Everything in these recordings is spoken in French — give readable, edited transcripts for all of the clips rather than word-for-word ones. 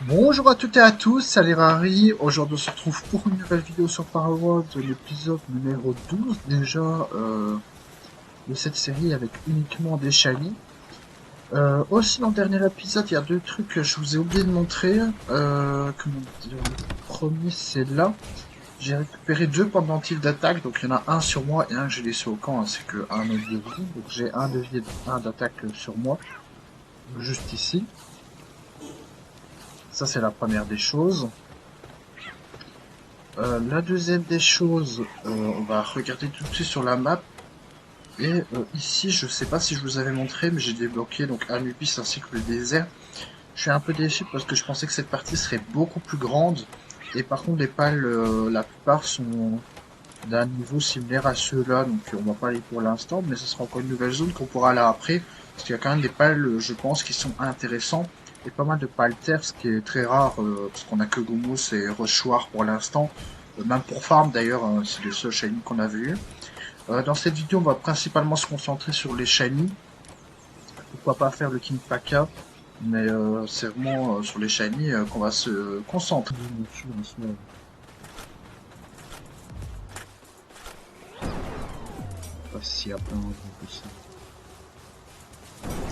Bonjour à toutes et à tous, c'est Rari. Aujourd'hui, on se retrouve pour une nouvelle vidéo sur Powerworld, l'épisode numéro 12 déjà de cette série avec uniquement des shiny. Aussi, dans le dernier épisode, il y a deux trucs que je vous ai oublié de montrer. Comment dire, le premier, c'est là. J'ai récupéré deux pendentifs d'attaque, donc il y en a un sur moi et un que j'ai laissé au camp, ainsi que un autre de vie. Donc j'ai un de vie et un d'attaque sur moi, juste ici. Ça, c'est la première des choses. La deuxième des choses, on va regarder tout de suite sur la map. Et ici, je sais pas si je vous avais montré, mais j'ai débloqué donc Anubis ainsi que le désert. Je suis un peu déçu parce que je pensais que cette partie serait beaucoup plus grande. Et par contre, les pales, la plupart sont d'un niveau similaire à ceux-là, donc on va pas aller pour l'instant, mais ce sera encore une nouvelle zone qu'on pourra aller après, parce qu'il y a quand même des pales, je pense, qui sont intéressants, et pas mal de pales terre, ce qui est très rare, parce qu'on a que Gomos et Rochoir pour l'instant, même pour Farm d'ailleurs, c'est les seuls shiny qu'on avait eu. Dans cette vidéo, on va principalement se concentrer sur les shiny, pourquoi pas faire le King Paka, mais c'est vraiment sur les shiny qu'on va se concentrer. Pas si à plein que ça.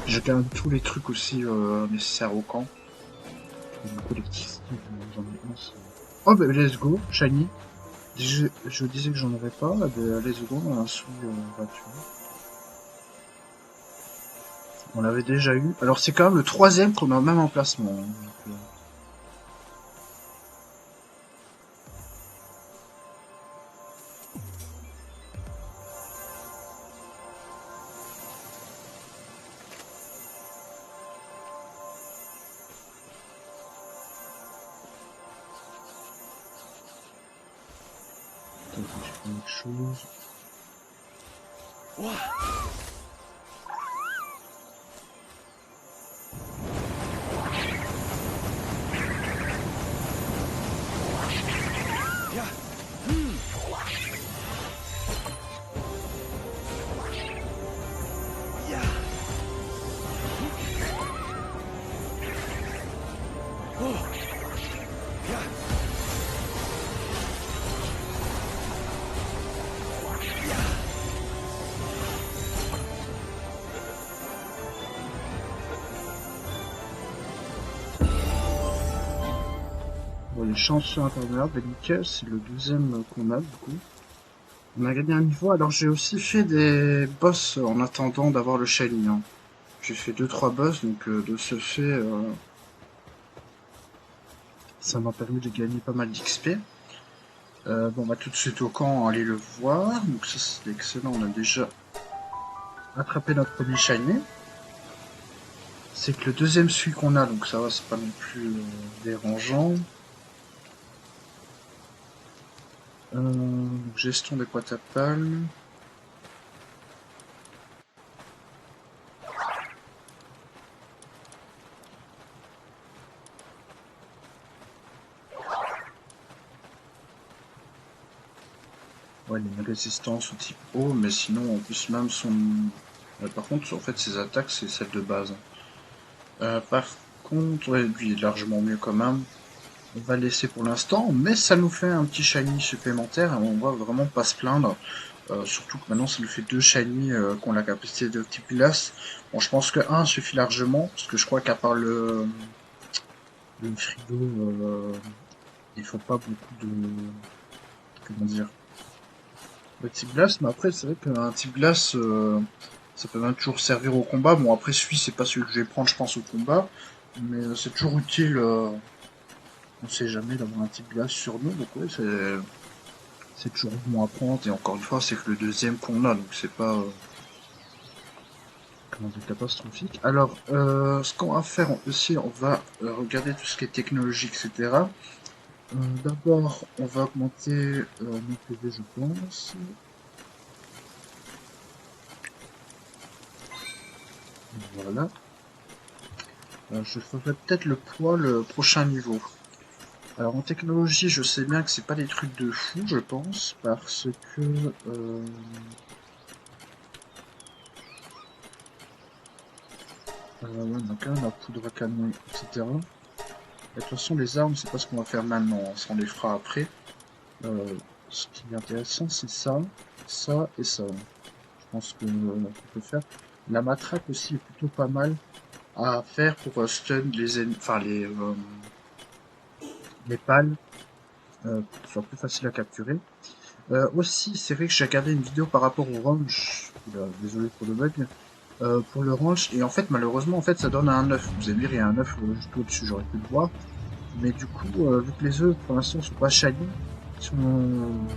J'ai quand même tous les trucs aussi nécessaires au camp. Du coup, les petits j'en ai un seul. Oh, bah, let's go, shiny. Je disais que j'en aurais pas, bah, let's go, on a un sous gratuit. On l'avait déjà eu. Alors, c'est quand même le troisième qu'on a au même emplacement. Hein, donc, attends, faut que je prenne autre chose. Bon, les chanceux interminables, et nickel, c'est le deuxième qu'on a, du coup. On a gagné un niveau, alors j'ai aussi fait des boss en attendant d'avoir le shiny. Hein. J'ai fait deux trois boss, donc de ce fait, ça m'a permis de gagner pas mal d'XP. Bon, on va tout de suite au camp aller le voir. Donc ça c'est excellent, on a déjà attrapé notre premier shiny. C'est que le deuxième celui qu'on a, donc ça va, c'est pas non plus dérangeant. Donc gestion des boîtes à pales. Ouais, il a une résistance au type eau, mais sinon en plus même son... par contre, en fait, ses attaques, c'est celle de base. Par contre, ouais, lui il est largement mieux quand même. On va le laisser pour l'instant, mais ça nous fait un petit shiny supplémentaire et on va vraiment pas se plaindre. Surtout que maintenant ça nous fait deux shiny qui ont la capacité de type glace. Bon, je pense que un suffit largement, parce que je crois qu'à part le frigo, il faut pas beaucoup de... Comment dire, de type glace, mais après c'est vrai qu'un type glace, ça peut même toujours servir au combat. Bon, après celui c'est pas celui que je vais prendre je pense au combat, mais c'est toujours utile, on sait jamais d'avoir un type glace sur nous, donc ouais c'est toujours bon à prendre, et encore une fois c'est que le deuxième qu'on a, donc c'est pas comment dire, catastrophique. Alors ce qu'on va faire aussi, on va regarder tout ce qui est technologie, etc. D'abord on va augmenter nos PV je pense. Voilà. Je ferai peut-être le poids le prochain niveau. Alors en technologie, je sais bien que c'est pas des trucs de fou, je pense, parce que ouais, on a quand même la poudre à canon, etc. De toute façon, les armes, c'est pas ce qu'on va faire maintenant, hein, ça on les fera après. Ce qui est intéressant, c'est ça, ça et ça. Je pense que qu'on peut faire. La matraque aussi est plutôt pas mal à faire pour stun les ennemis, enfin les pales, pour que ce soit plus facile à capturer. Aussi, c'est vrai que j'ai regardé une vidéo par rapport au range. Oula, désolé pour le bug. Pour le range, et en fait, malheureusement, en fait, ça donne un œuf. Vous allez me dire, il y a un œuf juste au-dessus, j'aurais pu le voir. Mais du coup, vu que les œufs, pour l'instant, sont pas shiny, si on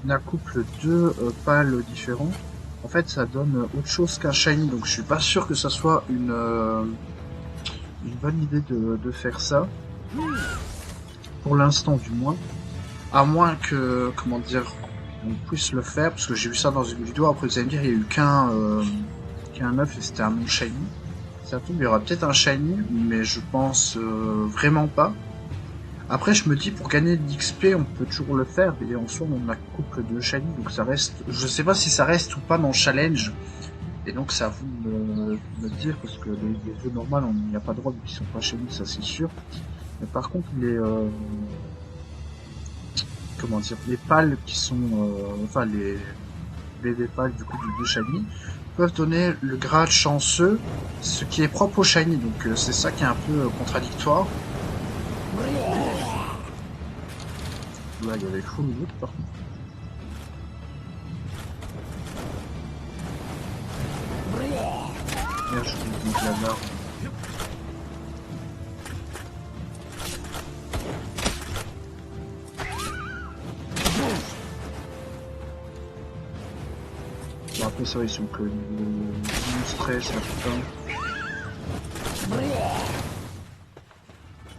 accouple deux pâles différents, en fait, ça donne autre chose qu'un shiny. Donc, je suis pas sûr que ça soit une bonne idée de faire ça, pour l'instant du moins. À moins que, comment dire, on puisse le faire, parce que j'ai vu ça dans une vidéo, après vous allez me dire, il y a eu qu'un œuf et c'était un non shiny. Ça tombe, il y aura peut-être un shiny, mais je pense vraiment pas. Après, je me dis, pour gagner de l'XP, on peut toujours le faire, et en soi, on a couple de shiny, donc ça reste, je sais pas si ça reste ou pas dans le challenge, et donc c'est à vous de me dire, parce que les œufs normaux, on n'y a pas droit, vu qu'ils sont pas shiny, ça c'est sûr. Mais par contre, comment dire, les pales qui sont, enfin les bébés pales du coup du shiny, peuvent donner le grade chanceux, ce qui est propre au shiny, donc c'est ça qui est un peu contradictoire. Là, il y avait full wood par contre. Merde, je vous dis la barre. Bon, après, ça, ils sont que niveau stress, là, putain.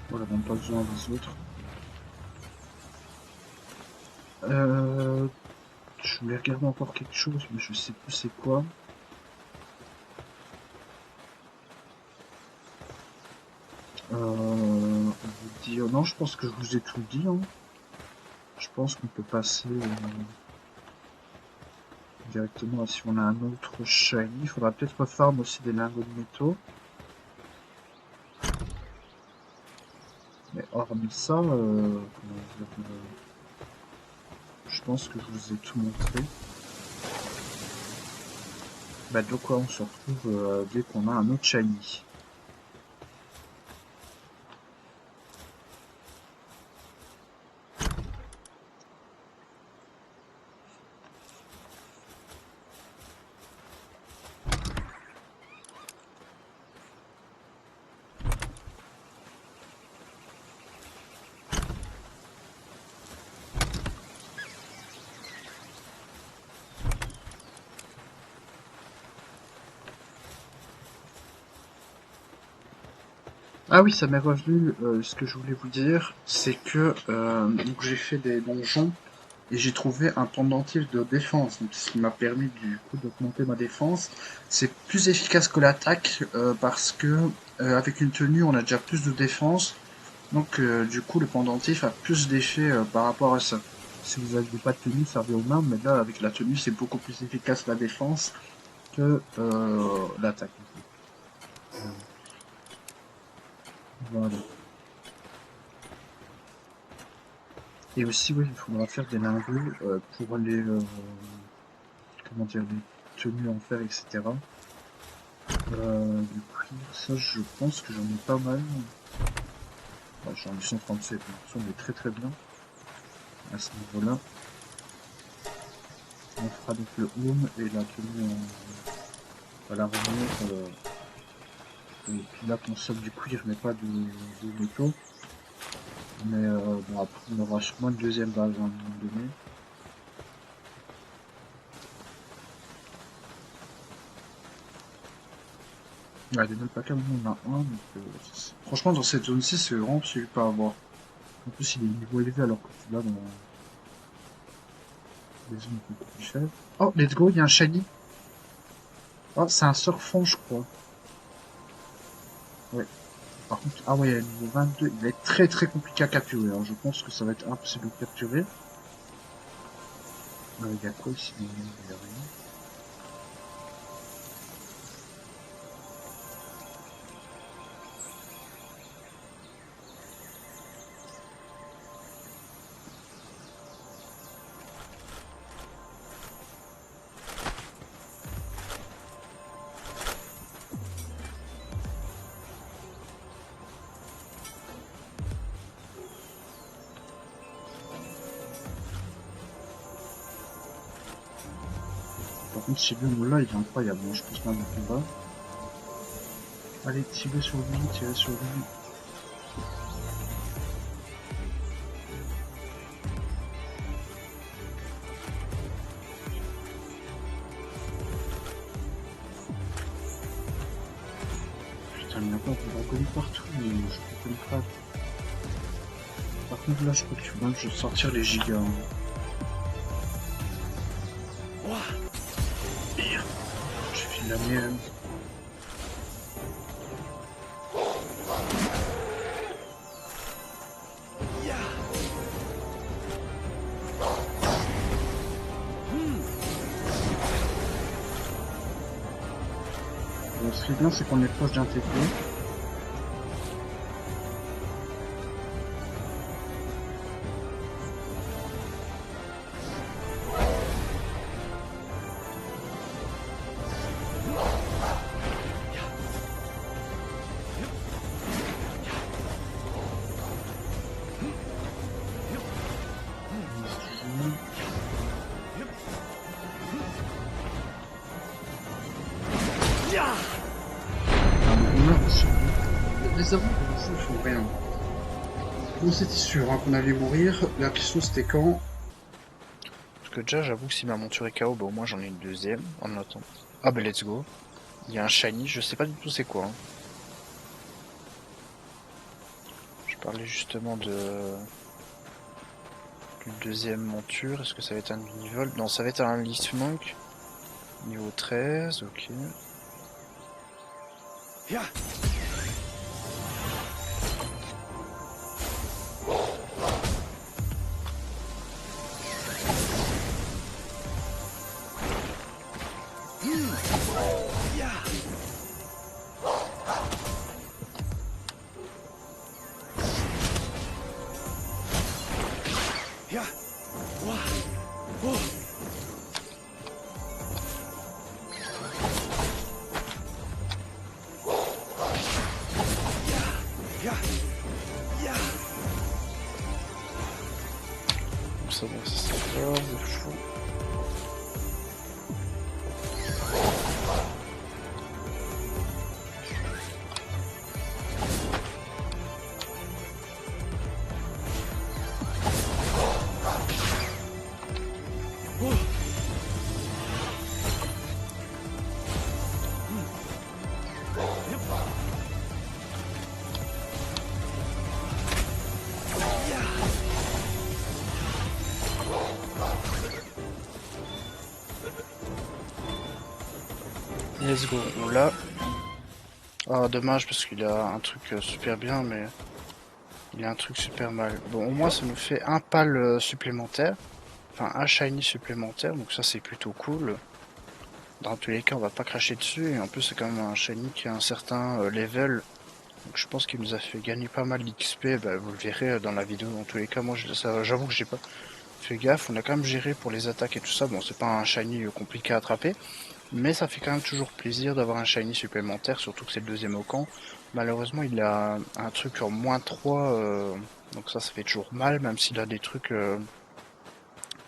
Voilà, même pas besoin des autres. Euh, je voulais regarder encore quelque chose, mais je sais plus c'est quoi. On vous dit, non, je pense que je vous ai tout dit, hein. Je pense qu'on peut passer directement à si on a un autre shiny. Il faudra peut-être farm aussi des lingots de métaux. Mais hormis ça, comment dire, je pense que je vous ai tout montré. Bah, de quoi on se retrouve dès qu'on a un autre shiny. Ah oui, ça m'est revenu. Ce que je voulais vous dire, c'est que donc j'ai fait des donjons et j'ai trouvé un pendentif de défense, donc ce qui m'a permis du coup d'augmenter ma défense. C'est plus efficace que l'attaque parce que avec une tenue, on a déjà plus de défense. Donc du coup, le pendentif a plus d'effet par rapport à ça. Si vous n'aviez pas de tenue, ça revient aux mains, mais là, avec la tenue, c'est beaucoup plus efficace la défense que l'attaque. Voilà. Et aussi, oui, il faudra faire des lingots pour les, comment dire, les tenues en fer, etc. Du cuir, ça, je pense que j'en ai pas mal. Ouais, j'en ai 137, donc ça, on est très très bien à ce niveau-là. On fera donc le home et la tenue à l'armure. Et puis là, consomme du cuir, mais pas de métaux. Mais bon, après, on aura sûrement une deuxième base à un moment donné. Ouais, des alpacas, on en a un. Donc, franchement, dans cette zone-ci, c'est vraiment super à avoir. En plus, il est niveau élevé alors que tu l'as dans les zones un peu plus faibles. Oh, let's go, il y a un shiny. Oh, c'est un surfant, je crois. Ouais. Par contre, ah ouais, niveau 22, il va être très très compliqué à capturer. Alors, je pense que ça va être impossible de capturer. Il y a quoi ici? Il y a rien. contre, Shibu, là, il est incroyable. Bon, je pense pas du combat. Allez, tirez sur lui, tirez sur lui. Putain, mais encore, on va coller partout, mais je peux le crack. Par contre, là, je crois que tu vas je sortir les gigas. Hein. Pire. J'ai fait la mienne. Bon, ce qui est bien, c'est qu'on est proche d'un TP. Les avant pour l'instant, ils font rien. Bon, c'était sûr hein, qu'on allait mourir. La question, c'était quand. Parce que déjà, j'avoue que si ma monture est KO, bah au moins j'en ai une deuxième. En attendant. Ah bah let's go. Il y a un shiny, je sais pas du tout c'est quoi. Hein. Je parlais justement d'une deuxième monture. Est-ce que ça va être un Univolt? Non, ça va être un Lysmonk. Niveau 13, ok. Ça va, c'est fort, c'est fou. Let's go, on l'a. Ah, dommage parce qu'il a un truc super bien, mais il a un truc super mal. Bon, au moins ça nous fait un pal supplémentaire. Enfin, un shiny supplémentaire, donc ça c'est plutôt cool. Dans tous les cas, on va pas cracher dessus. Et en plus, c'est quand même un shiny qui a un certain level. Donc je pense qu'il nous a fait gagner pas mal d'XP. Bah, vous le verrez dans la vidéo. Dans tous les cas, moi j'avoue que j'ai pas fait gaffe. On a quand même géré pour les attaques et tout ça. Bon, c'est pas un shiny compliqué à attraper. Mais ça fait quand même toujours plaisir d'avoir un shiny supplémentaire. Surtout que c'est le deuxième au camp. Malheureusement, il a un truc en -3. Donc ça fait toujours mal. Même s'il a des trucs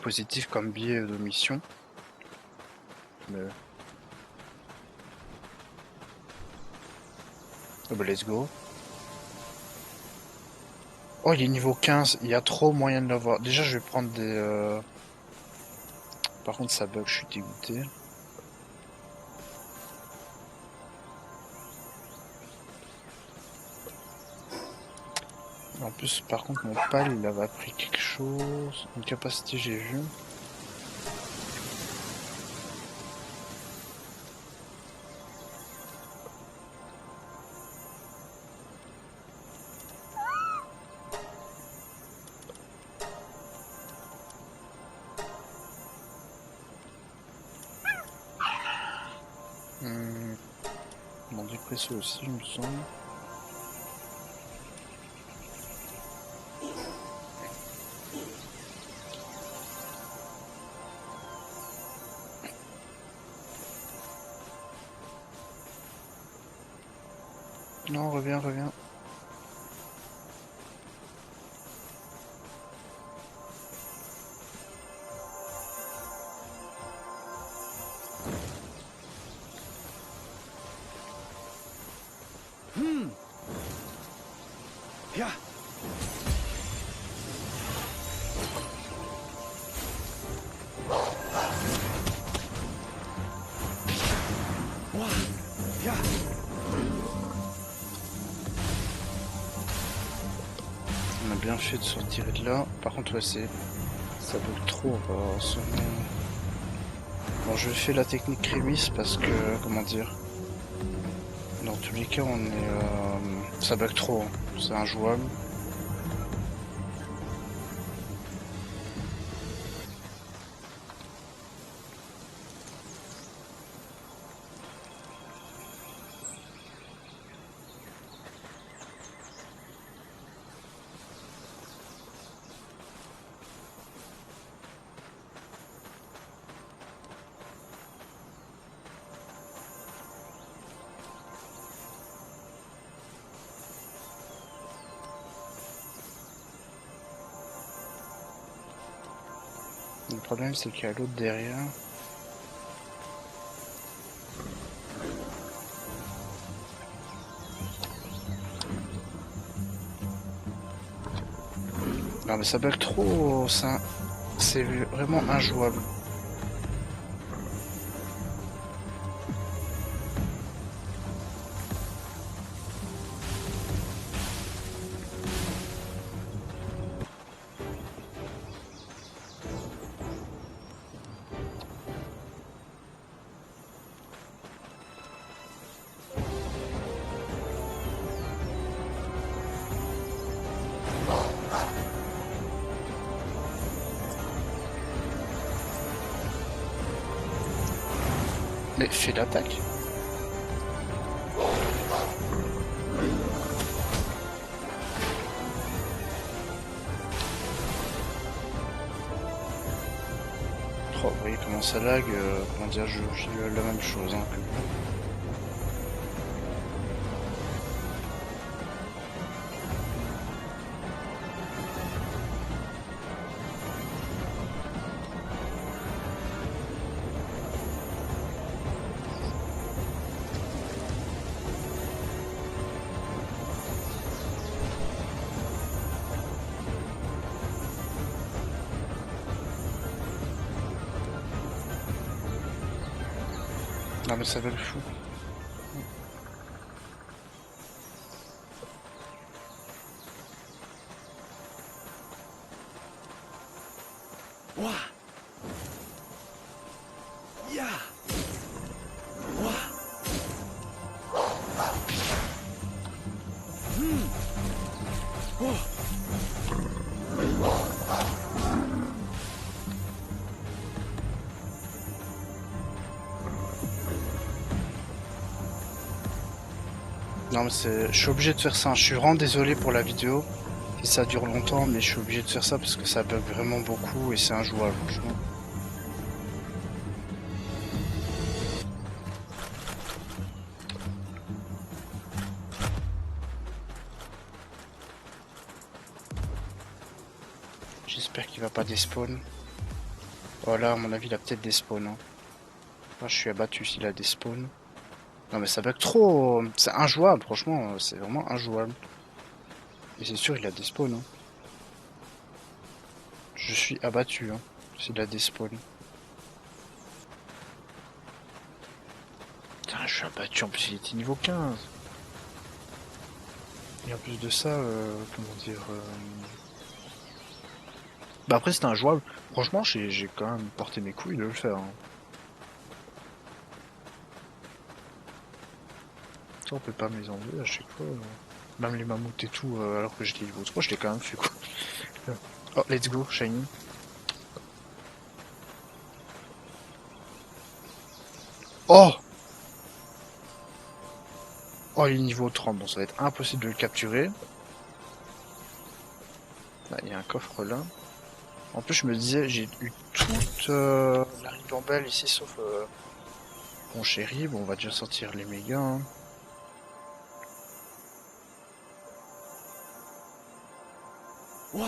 positifs comme biais de mission. Mais... Oh bah let's go. Oh, il est niveau 15, il y a trop moyen de l'avoir. Déjà, je vais prendre des... Par contre, ça bug, je suis dégoûté. En plus, par contre, mon pal, il avait appris quelque chose. Une capacité, j'ai vu. Mon dépressé aussi, il me semble. Non, reviens, reviens. On a bien fait de sortir de là. Par contre, ouais, ça bug trop. Bon, je fais la technique Crémis parce que, comment dire, dans tous les cas, ça bug trop. Hein. C'est injouable. Le problème, c'est qu'il y a l'autre derrière. Non mais ça bug trop, c'est vraiment injouable. Mais fais l'attaque. Oh, vous voyez comment ça lag, comment dire, j'ai la même chose hein, que vous. Non mais ça va le fou. Non mais je suis obligé de faire ça, je suis vraiment désolé pour la vidéo, si ça dure longtemps, mais je suis obligé de faire ça parce que ça bug vraiment beaucoup et c'est injouable franchement. J'espère qu'il va pas despawn. Voilà, à mon avis il a peut-être despawn. Hein. Moi je suis abattu s'il a despawn. Non mais ça bug trop, c'est injouable franchement, c'est vraiment injouable. Et c'est sûr il a despawn. Hein. Je suis abattu hein, s'il a despawn. Putain je suis abattu, en plus il était niveau 15. Et en plus de ça, comment dire... Bah après c'était injouable. Franchement j'ai quand même porté mes couilles de le faire. Hein. Ça on peut pas me les enlever à chaque fois. Même les mammouths et tout, alors que j'étais niveau 3, je l'ai quand même fait quoi. Oh let's go, shiny. Oh! Oh il est niveau 30, bon ça va être impossible de le capturer. Là il y a un coffre là. En plus je me disais, j'ai eu toute la ribambelle ici sauf mon chéri. Bon on va déjà sortir les mégas. Hein. Ouah.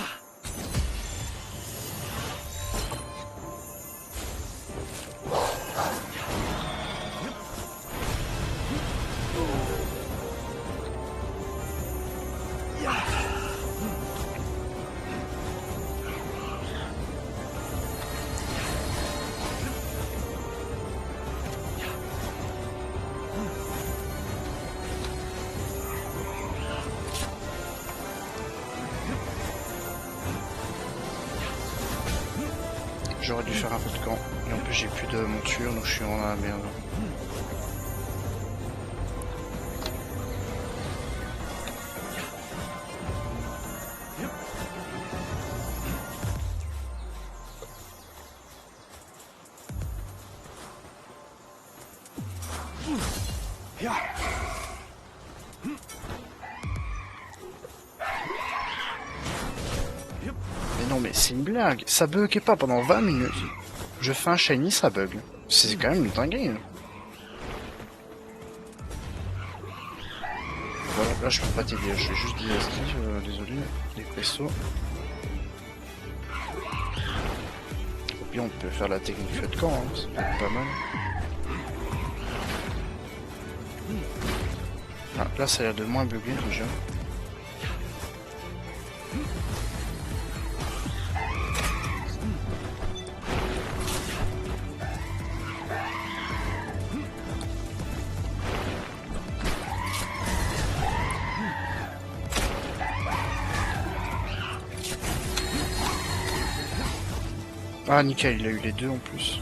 J'aurais dû faire un peu de camp. Et en plus j'ai plus de monture donc je suis dans la merde. Mais non mais c'est une blague, ça buguait pas pendant 20 minutes. Je fais un shiny, ça bug. C'est quand même une dinguerie. Voilà, là je peux pas t'aider, je vais juste dire désolé, les vaisseaux. Au pire on peut faire la technique feu de camp, hein, c'est pas mal. Ah, là ça a l'air de moins bugger déjà. Ah nickel, il a eu les deux en plus.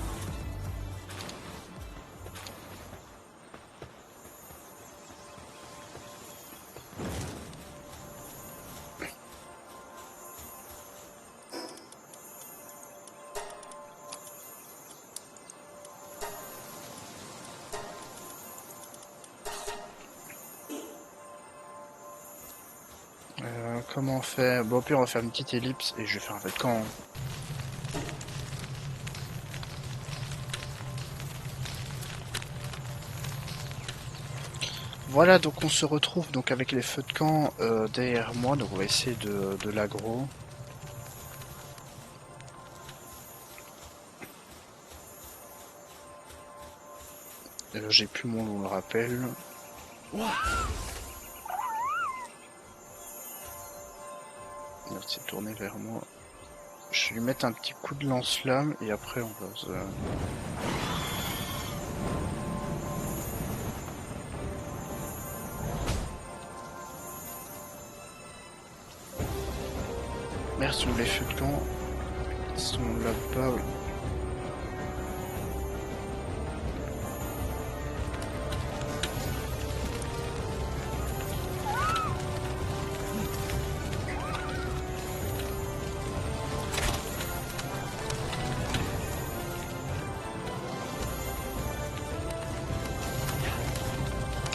Comment on fait? Bon au pire on va faire une petite ellipse et je vais faire un feu de camp. Voilà, donc on se retrouve donc avec les feux de camp derrière moi, donc on va essayer de l'aggro. J'ai plus mon loup, on le rappelle. Il s'est tourné vers moi. Je vais lui mettre un petit coup de lance-flamme et après on va se... Merde, sont les feux de camp. Ils sont là-bas, oui.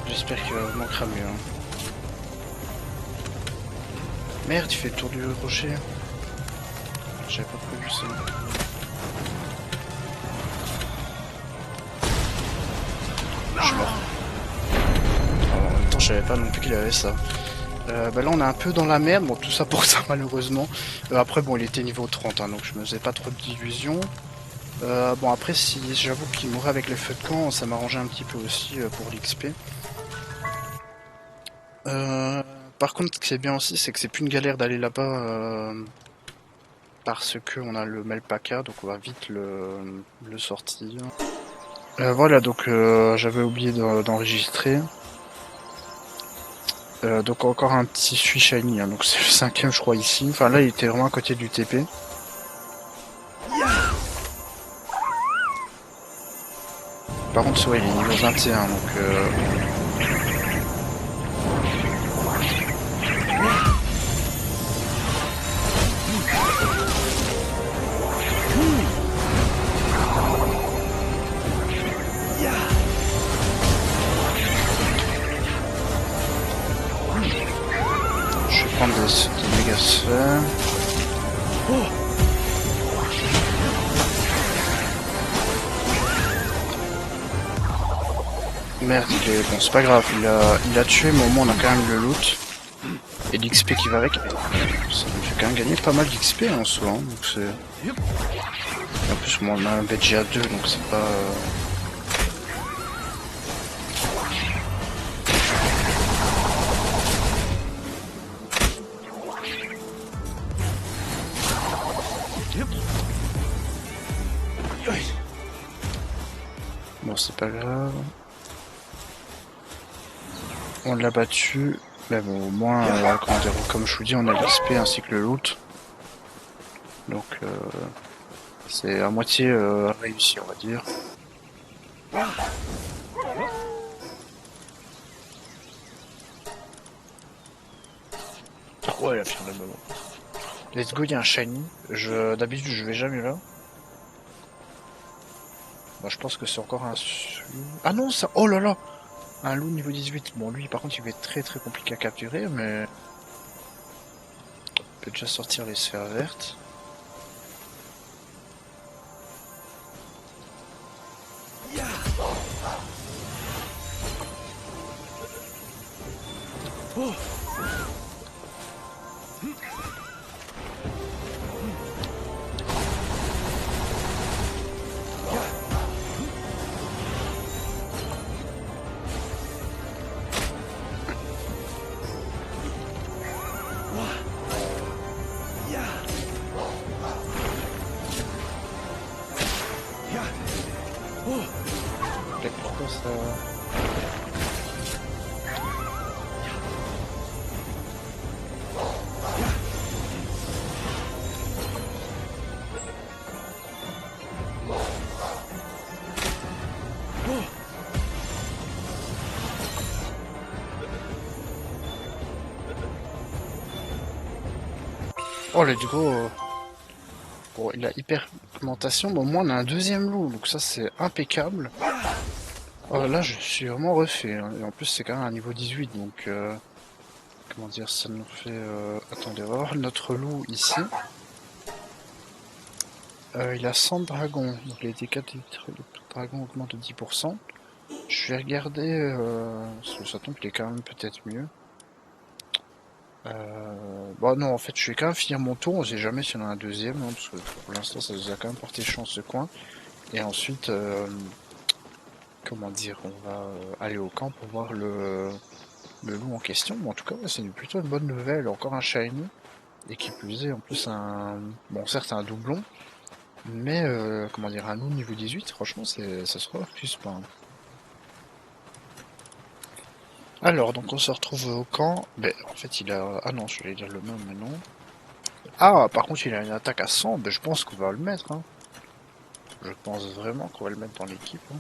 J'espère qu'il va vraiment cramer. Hein. Merde, il fait le tour du rocher. J'avais pas prévu ça. Je suis mort. Alors, en même temps, je savais pas non plus qu'il avait ça. Bah là, on est un peu dans la merde. Bon, tout ça pour ça, malheureusement. Après, bon, il était niveau 30, hein, donc je me faisais pas trop d'illusions. Bon, après, si j'avoue qu'il mourait avec les feux de camp, ça m'arrangeait un petit peu aussi pour l'XP. Par contre, ce qui est bien aussi, c'est que c'est plus une galère d'aller là-bas parce que on a le Melpaka, donc on va vite le sortir. Voilà, donc j'avais oublié d'enregistrer. Donc encore un petit Sui Shiny, hein, donc c'est le 5ème je crois ici. Enfin là il était vraiment à côté du TP. Par contre ouais, il est niveau 21 donc je vais prendre des méga sphères. Merde, bon c'est pas grave, il a tué, mais au moins on a quand même le loot. Et l'XP qui va avec. Ça me fait quand même gagner pas mal d'XP en soi. Hein, donc c'est... En plus moi on a un BGA 2 donc c'est pas... Bon c'est pas grave. On l'a battu. Mais bon au moins comme je vous dis on a l'XP ainsi que le loot. Donc C'est à moitié réussi, on va dire. Ouais, finalement. Let's go, il y a un shiny. D'habitude, je vais jamais là. Bon, je pense que c'est encore un... Ah non, ça... Oh là là! Un loup niveau 18. Bon, lui, par contre, il va être très très compliqué à capturer, mais... On peut déjà sortir les sphères vertes. Pourquoi ça... Oh, let's go! Bon, il a hyper augmentation. Bon, moi, on a un deuxième loup, donc ça, c'est impeccable. Oh, là, je suis vraiment refait, hein. Et en plus, c'est quand même un niveau 18, donc... comment dire, ça nous fait... Attendez, on va voir notre loup ici. Il a 100 dragons, donc les dégâts des dragons augmentent de 10%. Je vais regarder, ça tombe, il est quand même peut-être mieux. Bon non, en fait, je vais quand même finir mon tour, on sait jamais s'il y en a un deuxième, hein, parce que pour l'instant, ça nous a quand même porté chance ce coin. Et ensuite, comment dire, on va aller au camp pour voir le loup en question. Mais en tout cas, ouais, c'est plutôt une bonne nouvelle, encore un shiny. Et qui plus est, en plus, bon, certes, un doublon, mais, comment dire, un loup niveau 18, franchement, ça se refuse pas, hein. Alors, donc on se retrouve au camp. Ben, en fait, il a... Ah non, je vais dire le même, mais non. Ah, par contre, il a une attaque à 100. Ben, je pense qu'on va le mettre, hein. Je pense vraiment qu'on va le mettre dans l'équipe, hein.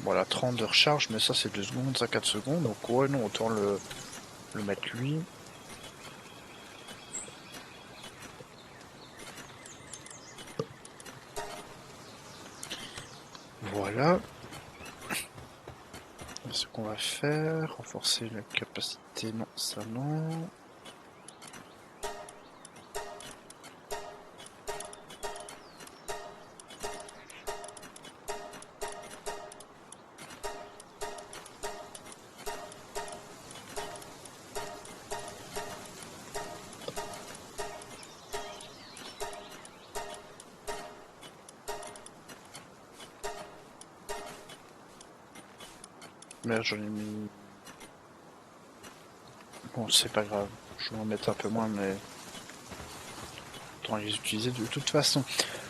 Voilà, 30 de recharge, mais ça, c'est 2 secondes, ça 4 secondes. Donc, ouais, non, autant le mettre lui. Voilà. Ce qu'on va faire, renforcer la capacité, non, ça non. Merde, j'en ai mis... Bon, c'est pas grave. Je vais en mettre un peu moins, mais... Autant les utiliser de toute façon.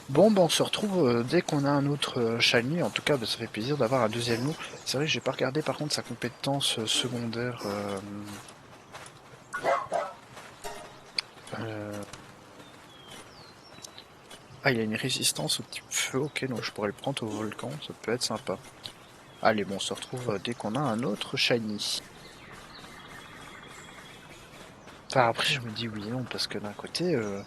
Bon, ben on se retrouve dès qu'on a un autre shiny. En tout cas, ben, ça fait plaisir d'avoir un deuxième loup. C'est vrai que j'ai pas regardé par contre sa compétence secondaire. Ah, il a une résistance au type feu. Ok, donc je pourrais le prendre au volcan. Ça peut être sympa. Allez, bon, on se retrouve dès qu'on a un autre shiny. Enfin, après, je me dis oui et non, parce que d'un côté, en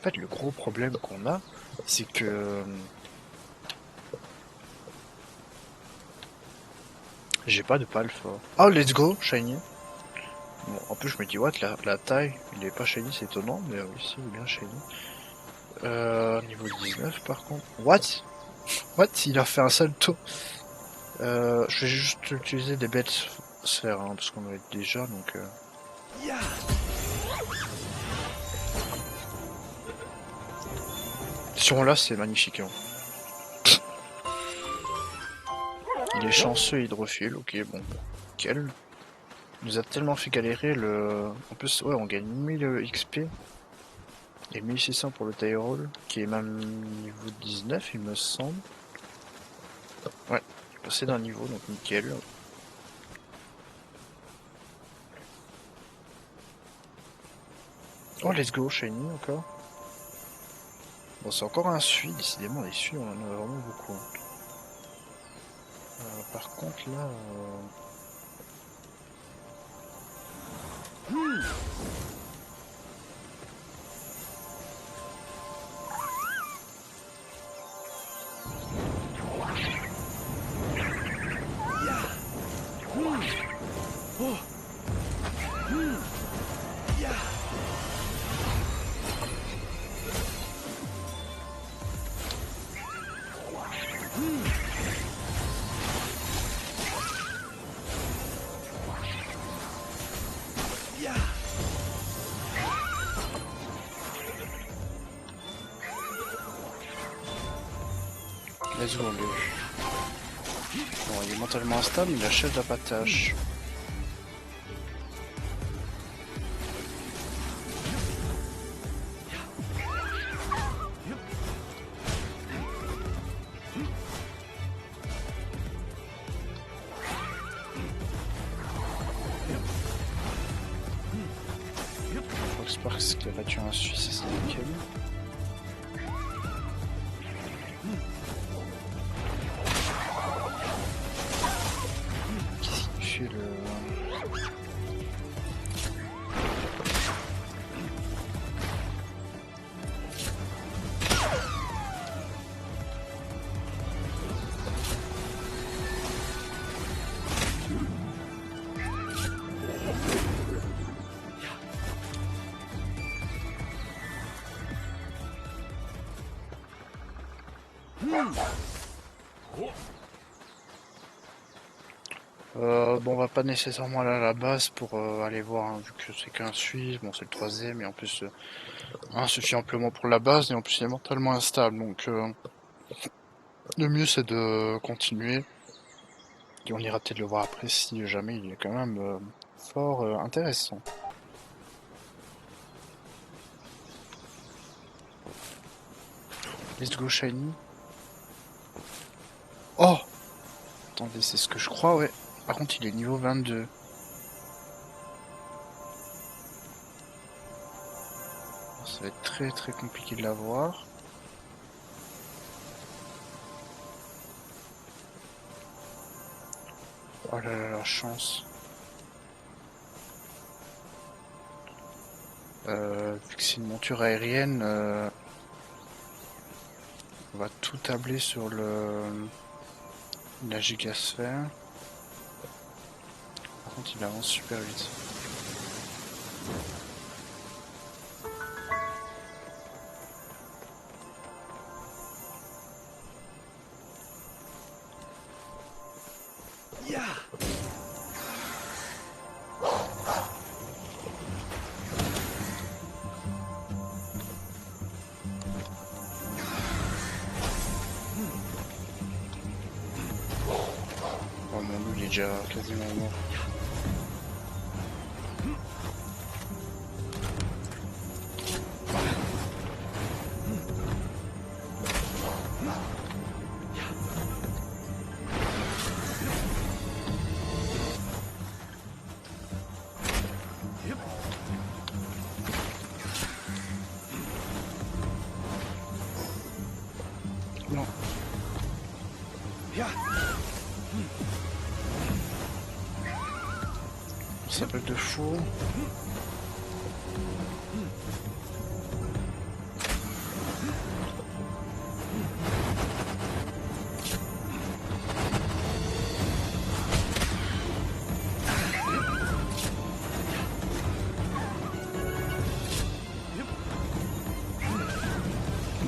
fait, le gros problème qu'on a, c'est que j'ai pas de palfa. Oh, let's go, shiny. Bon, en plus, je me dis, what, la taille, il est pas shiny, c'est étonnant, mais ici, il est bien shiny. Niveau 19, par contre. What? What? Il a fait un salto. Je vais juste utiliser des bêtes sphères, hein, parce qu'on va être déjà, donc... Si on l'a, c'est magnifique, hein. Il est chanceux hydrophile, ok, bon. Nickel. Il nous a tellement fait galérer le... En plus, ouais, on gagne 1000 XP. Et 1600 pour le tie roll, qui est même niveau 19, il me semble. Ouais, il est passé d'un niveau, donc nickel. Oh, let's go, shiny encore. Bon, c'est encore un Sui, décidément, les Sui, on en a vraiment beaucoup. Par contre, là... Let's go, lui. Bon, il est mentalement instable, mais il achète la patache. Foxparks qui a battu un Suisse, c'est nickel. Qu'est-ce qu'il fait le... Bon, on va pas nécessairement aller à la base pour aller voir, hein, vu que c'est qu'un Suisse, bon c'est le troisième, et en plus, un suffit amplement pour la base, et en plus il est mentalement instable, donc le mieux c'est de continuer, et on ira peut-être le voir après si jamais il est quand même fort intéressant. Let's go shiny. Oh! Attendez, c'est ce que je crois, ouais. Par contre, il est niveau 22. Ça va être très très compliqué de l'avoir. Oh là là, la chance. Vu que c'est une monture aérienne, on va tout tabler sur la gigasphère. Par contre, il avance super vite. Oh mon loup, il est déjà quasiment mort. Non. Ça s'appelle de fou.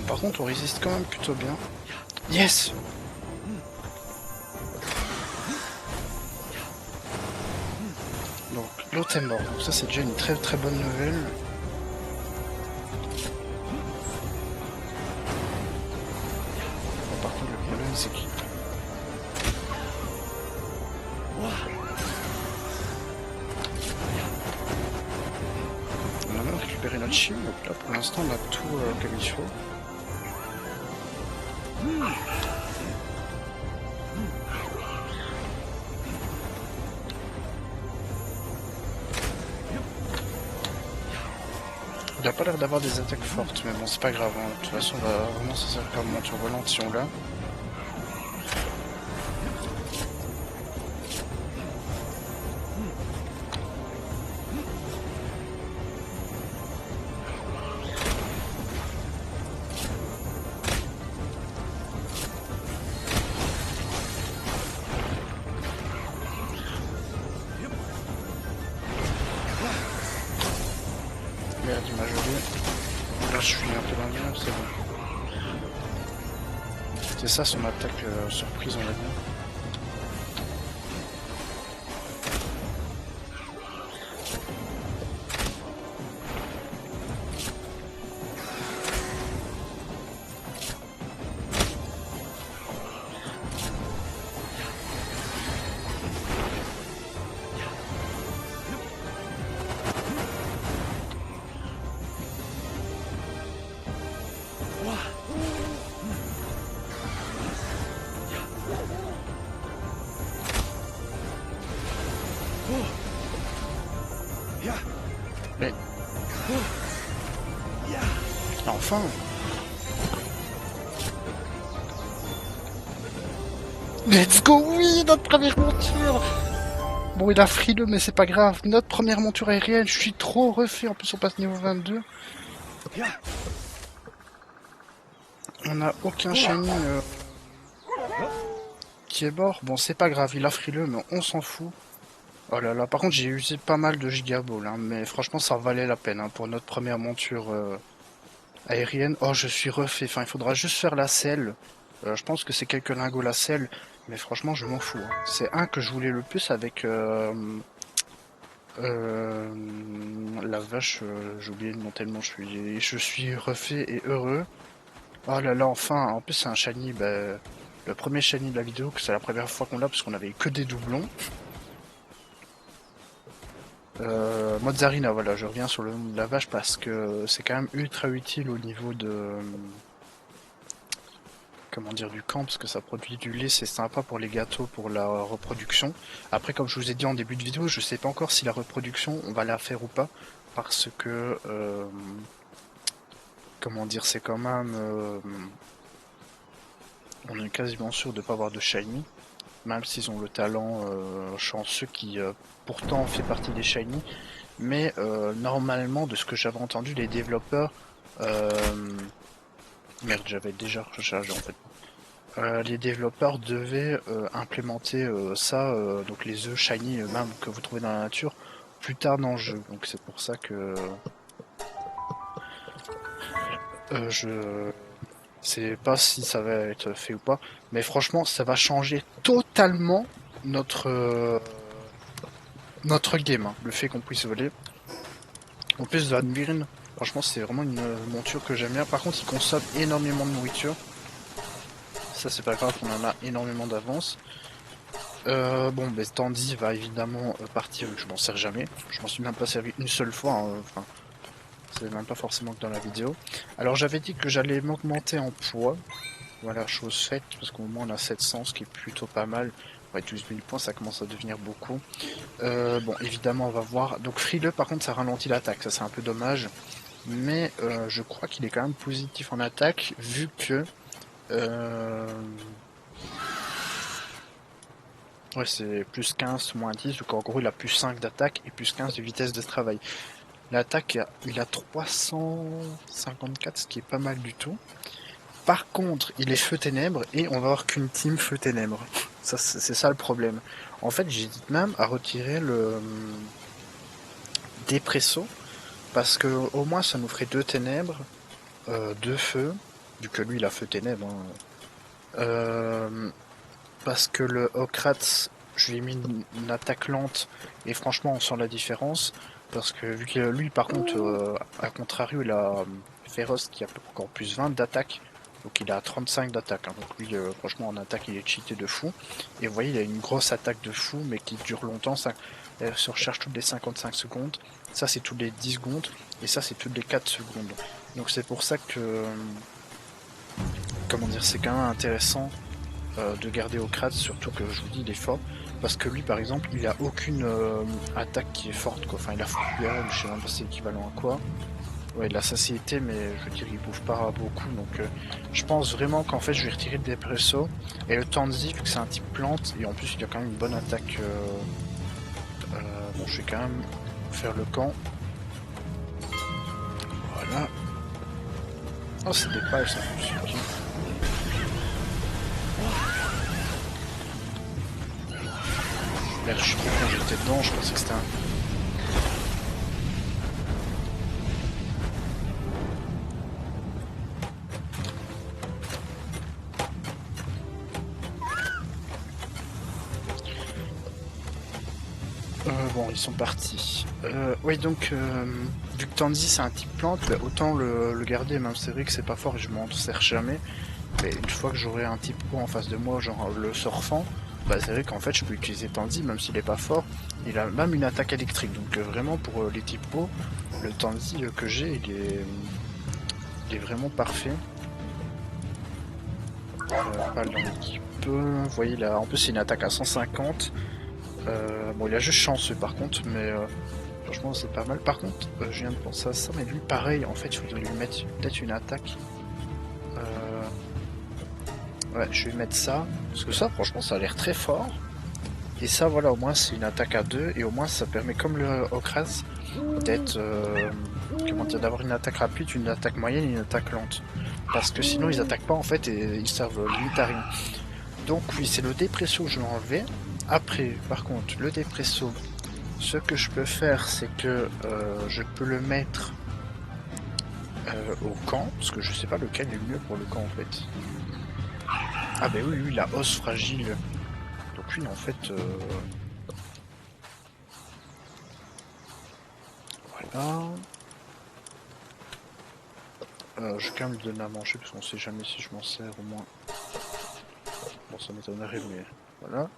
Par contre, on résiste quand même plutôt bien. Yes! Donc, l'autre est mort. Donc ça, c'est déjà une très très bonne nouvelle. Bon, par contre, le problème, c'est qu'il... On a même récupéré notre shield, donc là, pour l'instant, on a tout comme il faut. Il a pas l'air d'avoir des attaques fortes, mais bon, c'est pas grave. Hein. De toute façon, on va vraiment s'en servir comme monture volante si on l'a. Merde, il m'a gelé. Là, je suis un peu dans le mur, c'est bon. C'est ça son attaque surprise, on va dire. Mais... Enfin! Let's go! Oui, notre première monture! Bon, il a frileux, mais c'est pas grave. Notre première monture aérienne, je suis trop refait. En plus, on passe niveau 22. On a aucun shiny qui est mort. Bon, c'est pas grave, il a frileux, mais on s'en fout. Oh là là, par contre, j'ai usé pas mal de gigaballs, hein, mais franchement, ça valait la peine hein, pour notre première monture aérienne. Oh, je suis refait. Enfin, il faudra juste faire la selle. Je pense que c'est quelques lingots la selle, mais franchement, je m'en fous. Hein. C'est un que je voulais le plus avec la vache. J'ai oublié le nom tellement je suis refait et heureux. Oh là là, enfin. En plus, c'est un shiny, le premier shiny de la vidéo, que c'est la première fois qu'on l'a parce qu'on avait que des doublons. Mozzarina, voilà, je reviens sur le nom de la vache parce que c'est quand même ultra utile au niveau de comment dire du camp parce que ça produit du lait, c'est sympa pour les gâteaux, pour la reproduction. Après, comme je vous ai dit en début de vidéo, je sais pas encore si la reproduction on va la faire ou pas parce que comment dire, c'est quand même on est quasiment sûr de pas avoir de shiny. Même s'ils ont le talent chanceux qui pourtant fait partie des shiny, mais normalement de ce que j'avais entendu les développeurs merde j'avais déjà rechargé en fait les développeurs devaient implémenter ça donc les œufs shiny même que vous trouvez dans la nature plus tard dans le jeu, donc c'est pour ça que je sais pas si ça va être fait ou pas, mais franchement ça va changer totalement notre game, hein, le fait qu'on puisse voler. En plus de Van Buren, franchement c'est vraiment une monture que j'aime bien. Par contre il consomme énormément de nourriture. Ça c'est pas grave, on en a énormément d'avance. Bon, Tandy va évidemment partir, je m'en sers jamais. Je m'en suis même pas servi une seule fois, hein, enfin, c'est même pas forcément que dans la vidéo. Alors j'avais dit que j'allais m'augmenter en poids. Voilà, chose faite, parce qu'au moins on a 700, ce qui est plutôt pas mal. Ouais, 12 000 points, ça commence à devenir beaucoup. Bon, évidemment, on va voir. Donc frileux, par contre, ça ralentit l'attaque. Ça, c'est un peu dommage. Mais je crois qu'il est quand même positif en attaque, vu que... ouais, c'est plus 15, moins 10. Donc en gros, il a plus 5 d'attaque et plus 15 de vitesse de travail. L'attaque, il a 354, ce qui est pas mal du tout. Par contre, il est feu ténèbres et on va avoir qu'une team feu ténèbres. Ça, c'est ça le problème. En fait, j'hésite même à retirer le dépresso parce que au moins ça nous ferait 2 ténèbres, 2 feux, vu que lui il a feu ténèbres. Hein. Parce que le Okratz, je lui ai mis une attaque lente et franchement on sent la différence. Parce que vu que lui par contre, à contrario, il a Féroce qui a encore plus 20 d'attaque. Donc il a 35 d'attaque. Hein. Donc lui franchement en attaque il est cheaté de fou. Et vous voyez il a une grosse attaque de fou mais qui dure longtemps. Ça, elle se recharge toutes les 55 secondes. Ça c'est toutes les 10 secondes. Et ça c'est toutes les 4 secondes. Donc c'est pour ça que... comment dire, c'est quand même intéressant de garder Okratz, surtout que je vous dis il est fort. Parce que lui par exemple il a aucune attaque qui est forte quoi. Enfin il a full BRL, je sais même pas si c'est équivalent à quoi. ouais, de la satiété, mais je veux dire, il bouffe pas beaucoup, donc je pense vraiment qu'en fait, je vais retirer le dépresso. Et le Tanzi, vu que c'est un type plante, et en plus, il a quand même une bonne attaque. Bon, je vais quand même faire le camp. Voilà. Oh, c'est des pailles, ça me suffit. Merde, je suis trop con, j'étais dedans, je pensais que c'était un... Bon, ils sont partis. Oui, donc, vu que Tandy c'est un type plante, bah, autant le garder, même c'est vrai que c'est pas fort et je m'en sers jamais. Mais une fois que j'aurai un type haut en face de moi, genre le surfant, bah c'est vrai qu'en fait je peux utiliser Tandy, même s'il est pas fort. Il a même une attaque électrique, donc vraiment pour les types hauts, le Tandy que j'ai, il est vraiment parfait. Pas dans l'équipe. Vous voyez là, en plus c'est une attaque à 150. Bon, il a juste chanceux par contre, mais franchement c'est pas mal. Par contre, je viens de penser à ça, mais lui pareil, en fait il faudrait lui mettre peut-être une attaque. Ouais, je vais mettre ça, parce que ça franchement ça a l'air très fort. Et ça voilà, au moins c'est une attaque à 2, et au moins ça permet comme le Okras d'être... comment dire, d'avoir une attaque rapide, une attaque moyenne et une attaque lente. Parce que sinon ils attaquent pas en fait et ils servent limite à rien. Donc oui, c'est le dépresso que je vais enlever. Après, par contre, le dépresso, ce que je peux faire, c'est que je peux le mettre au camp, parce que je sais pas lequel est le mieux pour le camp en fait. Ah bah oui, oui, la hausse fragile. Donc oui, en fait, voilà. Je vais quand même lui donner à manger, parce qu'on sait jamais si je m'en sers au moins. Bon, ça m'étonnerait, mais voilà.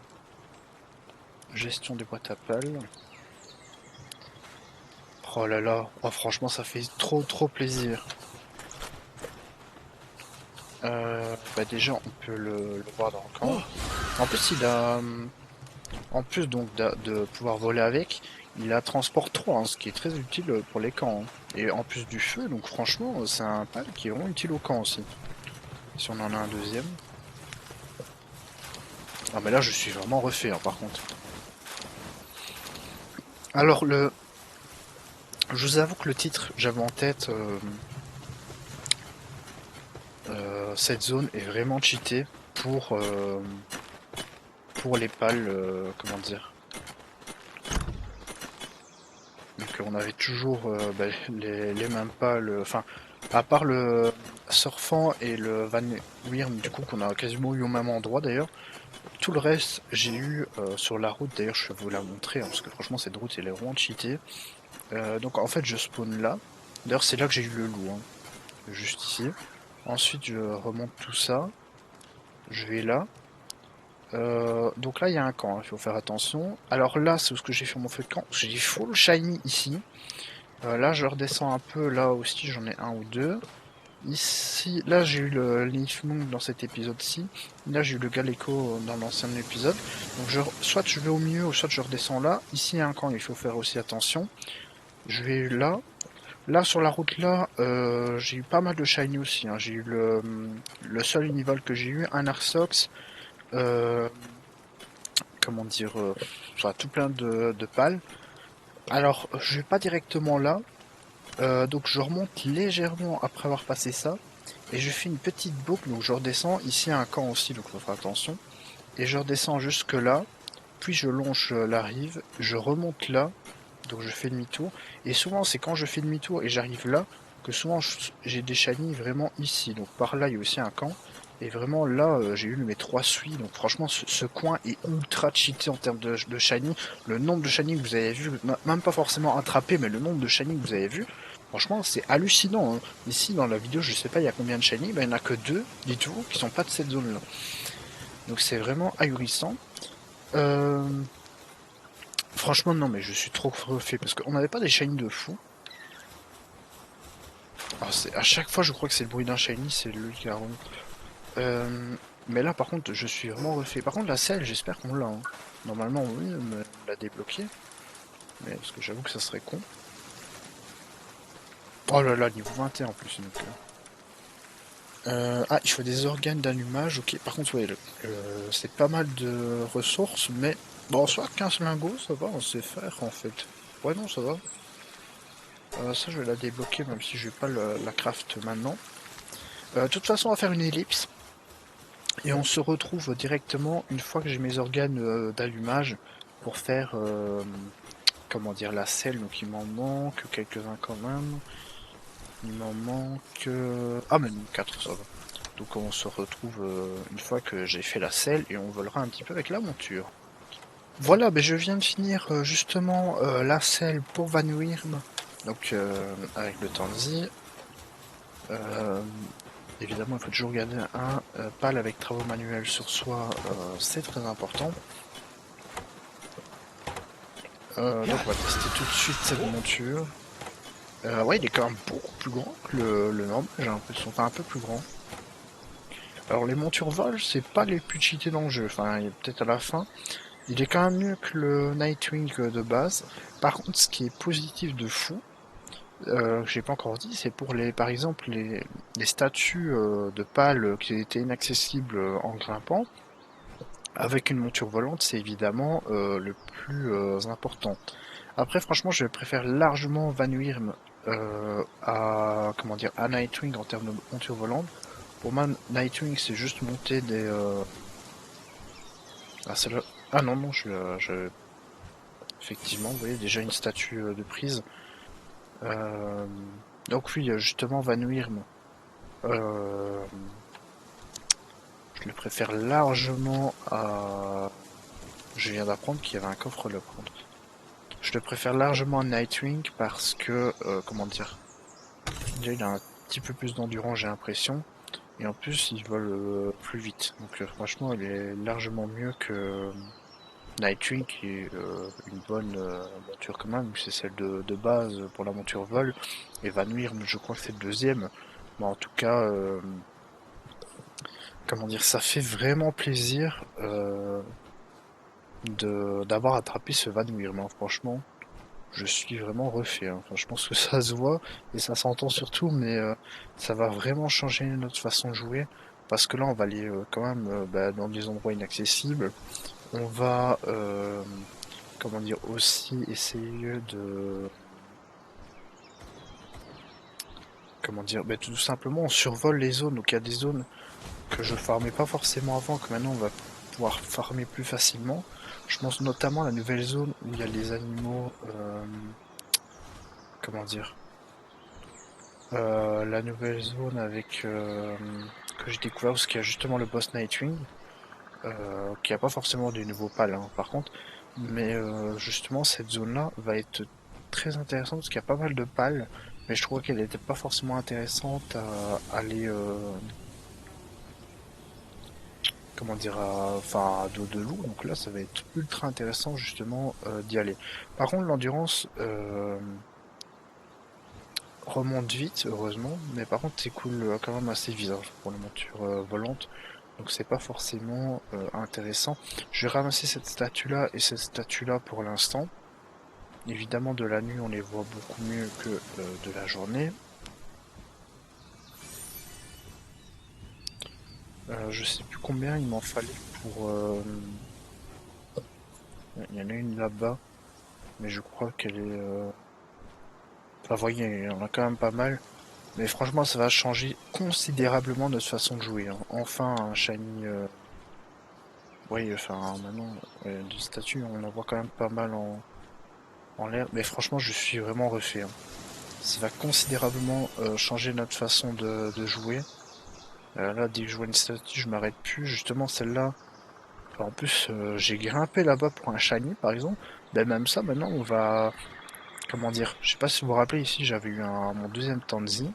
Gestion des boîtes à pales. Oh là là, oh, franchement, ça fait trop plaisir. Bah déjà, on peut le voir dans le camp. En plus, il a, en plus donc de pouvoir voler avec, il a transport 3, hein, ce qui est très utile pour les camps, hein. Et en plus du feu, donc franchement, c'est un pal qui est vraiment utile au camp aussi. Si on en a un deuxième. Ah mais là, je suis vraiment refait, hein, par contre. Alors je vous avoue que le titre, j'avais en tête, cette zone est vraiment cheatée pour les pales, comment dire. Donc on avait toujours bah, les mêmes pales, enfin, à part le Surfant et le Van Wyrm, du coup, qu'on a quasiment eu au même endroit d'ailleurs. Tout le reste, j'ai eu sur la route, d'ailleurs, je vais vous la montrer, hein, parce que franchement, cette route, elle est vraiment cheatée. Donc en fait, je spawn là. D'ailleurs, c'est là que j'ai eu le loup, hein, juste ici. Ensuite, je remonte tout ça. Je vais là. Donc là, il y a un camp, hein, il faut faire attention. Alors là, c'est ce que j'ai fait mon feu de camp. J'ai full shiny ici. Là, je redescends un peu. Là aussi, j'en ai un ou deux. Ici, là, j'ai eu le Leafmoon dans cet épisode-ci. Là, j'ai eu le Galeco dans l'ancien épisode. Donc, soit je vais au milieu, ou soit je redescends là. Ici, il y a un camp, il faut faire aussi attention. Je vais là. Là, sur la route, là, j'ai eu pas mal de shiny aussi, hein. J'ai eu le seul Unival que j'ai eu, un Arsox. Euh, comment dire, enfin, tout plein de pales. Alors, je vais pas directement là, donc je remonte légèrement après avoir passé ça, et je fais une petite boucle, donc je redescends, ici il y a un camp aussi, donc il faut faire attention, et je redescends jusque là, puis je longe la rive, je remonte là, donc je fais demi-tour, et souvent c'est quand je fais demi-tour et j'arrive là, que souvent j'ai des shiny vraiment ici, donc par là il y a aussi un camp, et vraiment là j'ai eu mes 3 suies, donc franchement ce coin est ultra cheaté en termes de shiny, le nombre de shiny que vous avez vu, même pas forcément attrapé, mais le nombre de shiny que vous avez vu, franchement c'est hallucinant, hein. Ici dans la vidéo je sais pas il y a combien de shiny, ben, il n'y en a que 2, dites-vous, qui sont pas de cette zone là, donc c'est vraiment ahurissant. Franchement, non, mais je suis trop refait parce qu'on n'avait pas des shiny de fou. Alors, à chaque fois, je crois que c'est le bruit d'un shiny, c'est le caron. Mais là, par contre, je suis vraiment refait. Par contre, la selle, j'espère qu'on l'a, hein. Normalement, oui, on l'a débloqué. Mais parce que j'avoue que ça serait con. Oh là là, niveau 21 en plus. Donc, ah, il faut des organes d'allumage, ok. Par contre, ouais, c'est pas mal de ressources, mais bon, soit 15 lingots, ça va, on sait faire en fait. Ouais, non, ça va. Ça, je vais la débloquer, même si je vais pas la craft maintenant. De toute façon, on va faire une ellipse et on se retrouve directement une fois que j'ai mes organes d'allumage pour faire, comment dire, la selle. Donc, il m'en manque quelques-uns quand même. Il m'en manque. Ah, même 4, ça va. Donc on se retrouve une fois que j'ai fait la selle et on volera un petit peu avec la monture. Voilà, ben je viens de finir justement la selle pour Van Wyrm. Donc avec le Tanzi. Euh, Évidemment, il faut toujours garder un pal avec travaux manuels sur soi, c'est très important. Donc on va tester tout de suite cette monture. Ouais, il est quand même beaucoup plus grand que le normal, j'ai l'impression. Enfin, un peu plus grand. Alors les montures vol, c'est pas les plus cheatés dans le jeu. Enfin, il y a peut-être à la fin. Il est quand même mieux que le Nightwing de base. Par contre, ce qui est positif de fou, que j'ai pas encore dit, c'est pour les, par exemple, les statues de pales qui étaient inaccessibles en grimpant. Avec une monture volante, c'est évidemment le plus important. Après, franchement, je préfère largement Van Wyrm à, comment dire, à Nightwing en termes de monture volante. Pour moi, Nightwing, c'est juste monter des... Ah, ah non, non, effectivement, vous voyez déjà une statue de prise. Euh, Donc oui, justement, Van Wyrm, euh, je le préfère largement à... Je viens d'apprendre qu'il y avait un coffre là, par contre. Je le préfère largement à Nightwing parce que, comment dire, déjà il a un petit peu plus d'endurance, j'ai l'impression. Et en plus, il vole plus vite. Donc franchement, il est largement mieux que Nightwing, qui est une bonne monture quand même. C'est celle de base pour la monture vol. Et Van Wyrm, je crois que c'est le deuxième. Mais en tout cas, comment dire, ça fait vraiment plaisir d'avoir attrapé ce Van Wyrm, hein. Franchement, je suis vraiment refait, hein. Enfin, je pense que ça se voit et ça s'entend surtout, mais ça va vraiment changer notre façon de jouer. Parce que là, on va aller quand même bah, dans des endroits inaccessibles. On va, comment dire, aussi essayer de... Comment dire, bah, tout simplement, on survole les zones. Donc il y a des zones que je farmais pas forcément avant, que maintenant on va pouvoir farmer plus facilement. Je pense notamment à la nouvelle zone où il y a les animaux, comment dire, la nouvelle zone avec que j'ai découvert parce qu'il y a justement le boss Nightwing, qui a pas forcément des nouveaux pals, hein, par contre, mais justement cette zone-là va être très intéressante parce qu'il y a pas mal de pals, mais je trouvais qu'elle n'était pas forcément intéressante à aller comment dire, enfin, à dos de loup. Donc là, ça va être ultra intéressant justement d'y aller. Par contre, l'endurance remonte vite, heureusement, mais par contre, s'écoule quand même assez vite hein, pour la monture volante. Donc c'est pas forcément intéressant. Je vais ramasser cette statue-là et cette statue-là pour l'instant. Évidemment, de la nuit, on les voit beaucoup mieux que de la journée. Je sais plus combien il m'en fallait pour... Il y en a une là-bas, mais je crois qu'elle est... Enfin, vous voyez, il y en a quand même pas mal. Mais franchement, ça va changer considérablement notre façon de jouer, hein. Enfin, un shiny... Oui, enfin, maintenant, des statues, on en voit quand même pas mal en l'air. Mais franchement, je suis vraiment refait, hein. Ça va considérablement changer notre façon de jouer. Là, dès que je vois une statue, je m'arrête plus. Justement, celle-là, en plus, j'ai grimpé là-bas pour un shiny, par exemple. Ben, même ça, maintenant, on va... Comment dire? Je sais pas si vous vous rappelez, ici, j'avais eu mon deuxième Tanzi.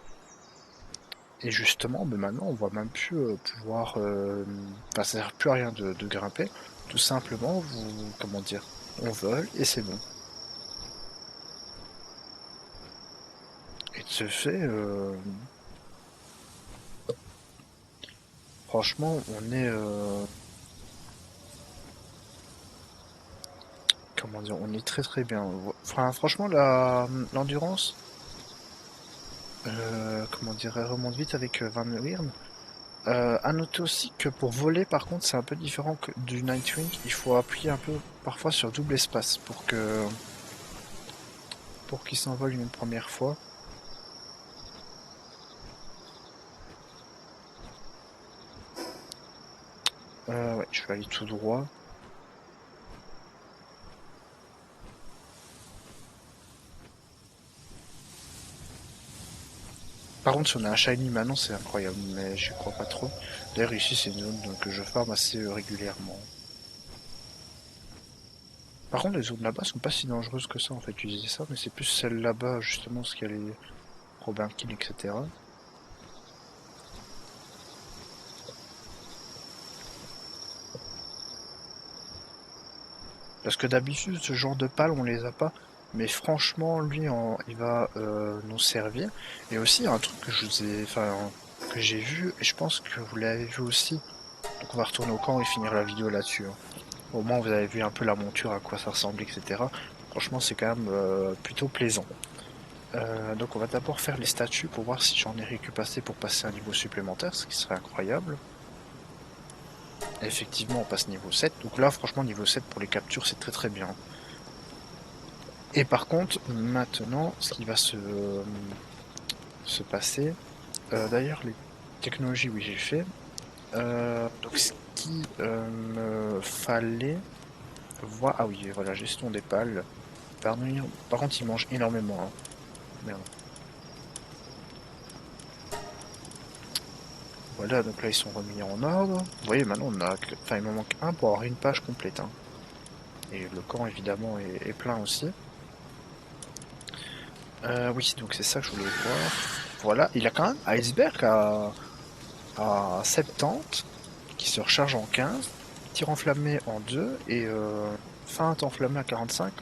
Et justement, ben maintenant, on va même plus pouvoir... Enfin, ça sert plus à rien de grimper. Tout simplement, vous... Comment dire? On vole et c'est bon. Et de ce fait, franchement, on est... comment dire? On est très très bien. Enfin, franchement, l'endurance... comment dire, elle remonte vite avec Van Wyrm. À noter aussi que pour voler, par contre, c'est un peu différent que du Nightwing. Il faut appuyer un peu parfois sur double espace pour qu'il s'envole une première fois. Ouais, je vais aller tout droit. Par contre, si on a un shiny maintenant, c'est incroyable, mais j'y crois pas trop. D'ailleurs, ici, c'est une zone que je farm assez régulièrement. Par contre, les zones là-bas sont pas si dangereuses que ça, en fait, utiliser ça, mais c'est plus celles là-bas, justement, ce qu'il y a les Robin Kill, etc. Parce que d'habitude, ce genre de pales, on les a pas. Mais franchement, lui, il va nous servir. Et aussi, un truc que je vous ai, enfin, que j'ai vu, et je pense que vous l'avez vu aussi. Donc, on va retourner au camp et finir la vidéo là-dessus, hein. Au moins, vous avez vu un peu la monture, à quoi ça ressemble, etc. Franchement, c'est quand même plutôt plaisant. Donc, on va d'abord faire les statuts pour voir si j'en ai récupéré pour passer un niveau supplémentaire, ce qui serait incroyable. Et effectivement, on passe niveau 7. Donc là, franchement, niveau 7 pour les captures, c'est très très bien. Et par contre, maintenant, ce qui va se passer, d'ailleurs, les technologies, oui, j'ai fait. Donc, ce qui me fallait voir. Ah oui, voilà, gestion des pales. Par contre, ils mangent énormément, hein. Merde. Voilà, donc là, ils sont remis en ordre. Vous voyez, maintenant, on a. Enfin, il me manque un pour avoir une page complète, hein. Et le camp, évidemment, est plein aussi. Oui, donc c'est ça que je voulais voir. Voilà, il a quand même Iceberg à 70, qui se recharge en 15, tir enflammé en 2 et feinte enflammée à 45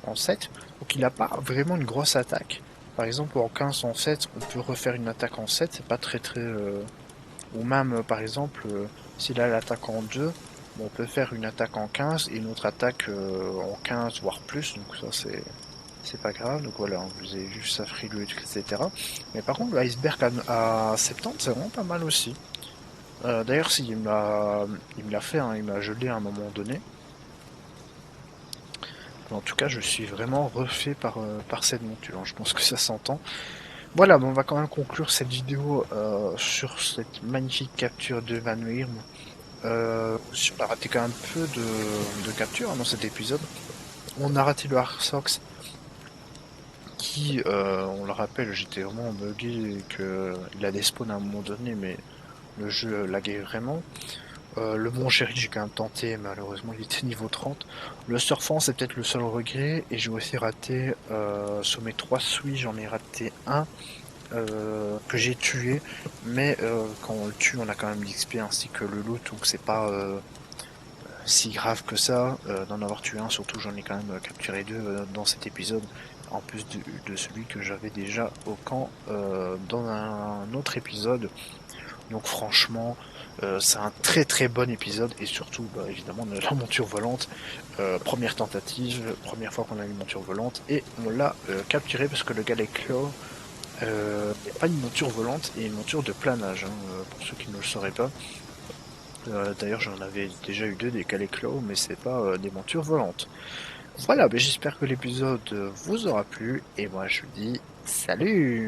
en 7. Donc il n'a pas vraiment une grosse attaque. Par exemple, en 15, en 7, on peut refaire une attaque en 7, c'est pas très très... Ou même, par exemple, s'il a l'attaque en 2, bon, on peut faire une attaque en 15 et une autre attaque en 15, voire plus, donc ça c'est pas grave. Donc voilà, vous avez vu sa frileux, etc. Mais par contre, l'iceberg à 70, c'est vraiment pas mal aussi. D'ailleurs, si, il me l'a fait, hein, il m'a gelé à un moment donné. En tout cas, je suis vraiment refait par cette monture, hein. Je pense que ça s'entend. Voilà, bon, on va quand même conclure cette vidéo sur cette magnifique capture de Van Wyrm. Si on a raté quand même peu de captures, hein, dans cet épisode. On a raté le Harsox qui, on le rappelle, j'étais vraiment bugué et qu'il a des spawns à un moment donné, mais le jeu laguait vraiment. Le Bon Chéri, j'ai quand même tenté, malheureusement il était niveau 30. Le Surfant, c'est peut-être le seul regret, et j'ai aussi raté, sur mes 3 suites, j'en ai raté un que j'ai tué, mais quand on le tue, on a quand même l'XP ainsi que le loot, donc c'est pas si grave que ça d'en avoir tué un, surtout j'en ai quand même capturé deux dans cet épisode, en plus de celui que j'avais déjà au camp dans un autre épisode. Donc franchement, c'est un très très bon épisode et surtout, bah, évidemment, on a la monture volante. Première tentative, première fois qu'on a une monture volante et on l'a capturé parce que le Galaclaw n'est pas une monture volante et une monture de planage, hein, pour ceux qui ne le sauraient pas. D'ailleurs, j'en avais déjà eu deux des Galaclaw, mais c'est pas des montures volantes. Voilà, bah, j'espère que l'épisode vous aura plu et moi je vous dis salut!